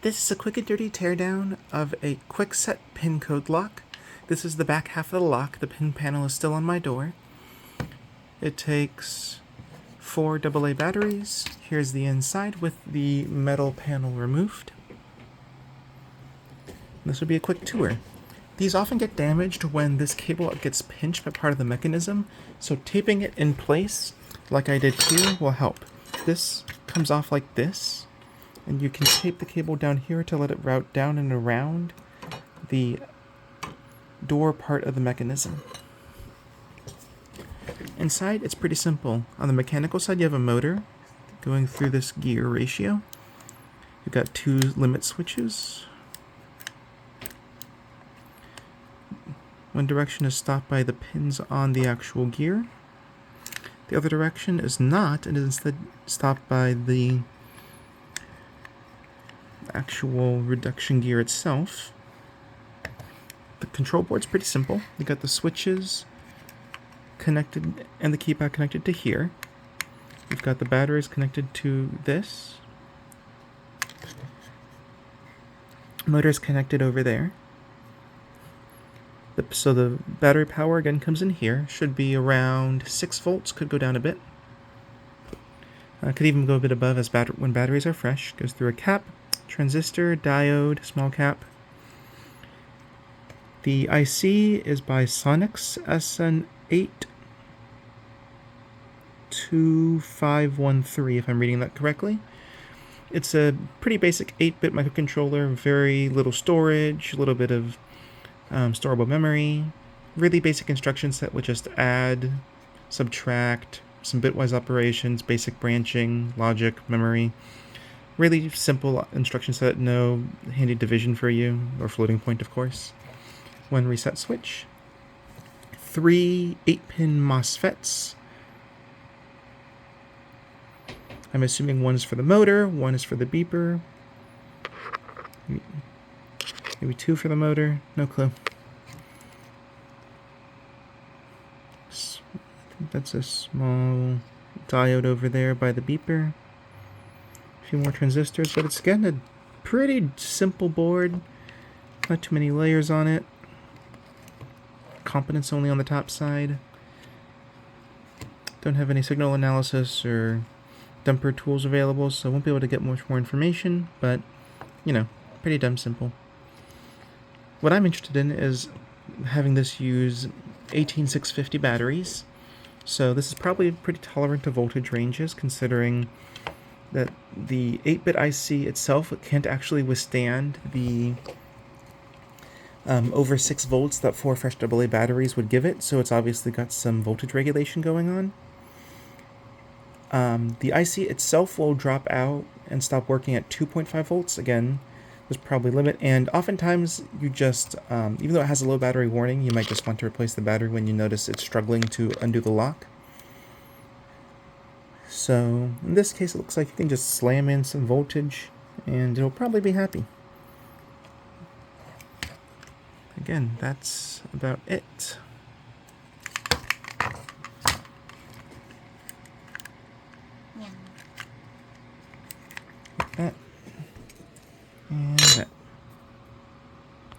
This is a quick and dirty teardown of a Kwikset PIN code lock. This is the back half of the lock. The pin panel is still on my door. It takes 4 AA batteries. Here's the inside with the metal panel removed. This would be a quick tour. These often get damaged when this cable gets pinched by part of the mechanism, so taping it in place, like I did here, will help. This comes off like this, and you can tape the cable down here to let it route down and around the door part of the mechanism. Inside, it's pretty simple. On the mechanical side, you have a motor going through this gear ratio. You've got 2 limit switches. One direction is stopped by the pins on the actual gear. The other direction is not, and is instead stopped by the actual reduction gear itself. The control board's pretty simple. You got the switches connected and the keypad connected to here. You've got the batteries connected to this. Motor's connected over there. So the battery power again comes in here. Should be around 6 volts, could go down a bit. Could even go a bit above as when batteries are fresh. Goes through a cap, transistor, diode, small cap. The IC is by Sonic's SN82513, if I'm reading that correctly. It's a pretty basic 8-bit microcontroller, very little storage, a little bit of storable memory, really basic instruction set with just add, subtract, some bitwise operations, basic branching, logic, memory. Really simple instruction set, no handy division for you, or floating point of course. 1 reset switch, 3 8-pin MOSFETs. I'm assuming 1 is for the motor, 1 is for the beeper. Maybe 2 for the motor, no clue. I think that's a small diode over there by the beeper. A few more transistors, but it's again a pretty simple board. Not too many layers on it. Components only on the top side. Don't have any signal analysis or dumper tools available, so I won't be able to get much more information, but, you know, pretty damn simple. What I'm interested in is having this use 18650 batteries, so this is probably pretty tolerant to voltage ranges, considering that the 8-bit IC itself can't actually withstand the over 6 volts that 4 fresh AA batteries would give it, so it's obviously got some voltage regulation going on. The IC itself will drop out and stop working at 2.5 volts, again, there's probably a limit, and oftentimes you just, even though it has a low battery warning, you might just want to replace the battery when you notice it's struggling to undo the lock. So, in this case it looks like you can just slam in some voltage and it'll probably be happy. Again, that's about it.